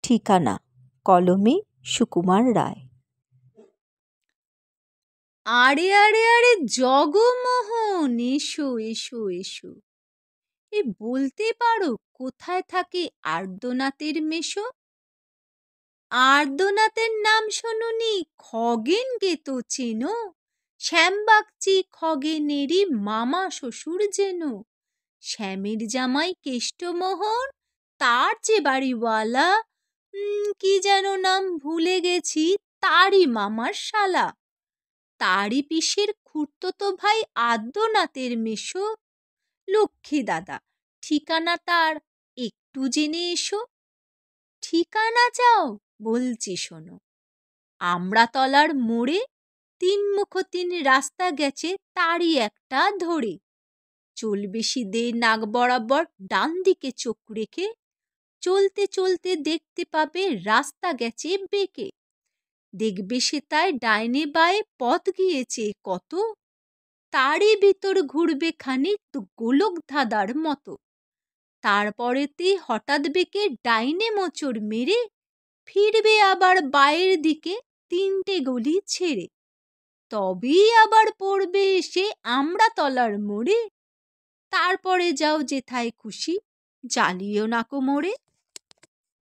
ঠিকানা, কলমে সুকুমার রায়। আরে আরে আরে জগমোহন, এসো এসো এসো। এ বলতে পারো কোথায় থাকে আর্দ্যনাথের মেশো? আর্দ্যনাথের নাম শোনোনি? খগেনকে তো চেনো, শ্যামবাগচি খগেনেরই মামা শ্বশুর যেন। শ্যামের জামাই কেষ্টমোহন, তার যে বাড়িওয়ালা, কি যেন নাম ভুলে গেছি, তারই মামার শালা। তারই পিসের খুড়তুতো ভাই আদ্যনাথের মেশো। লক্ষ্মী দাদা, ঠিকানা তার একটু জেনে এসো। ঠিকানা চাও? বলছি শোনো। আমড়াতলার মোড়ে ৩ মুখ ৩ রাস্তা গেছে, তারই একটা ধরে। চলবে সিধে নাক বরাবর, ডান দিকে চোখ রেখে। চলতে চলতে দেখতে পাবে রাস্তা গেছে বেঁকে। দেখবে সে তাই ডাইনে বায়ে পথ গিয়েছে কত। তারই ভিতর ঘুরবে খানিক গোলক ধাঁধার মতো। তারপরেতেই হঠাৎ বেঁকে ডাইনে মোচড় মেরে ফিরবে আবার বায়ের দিকে ৩টে গলি ছেড়ে। তবেই আবার পড়বে এসে আমড়াতলার মোড়ে। তারপরে যাও যেথায় খুশি, জ্বালিও নাকো মোড়ে।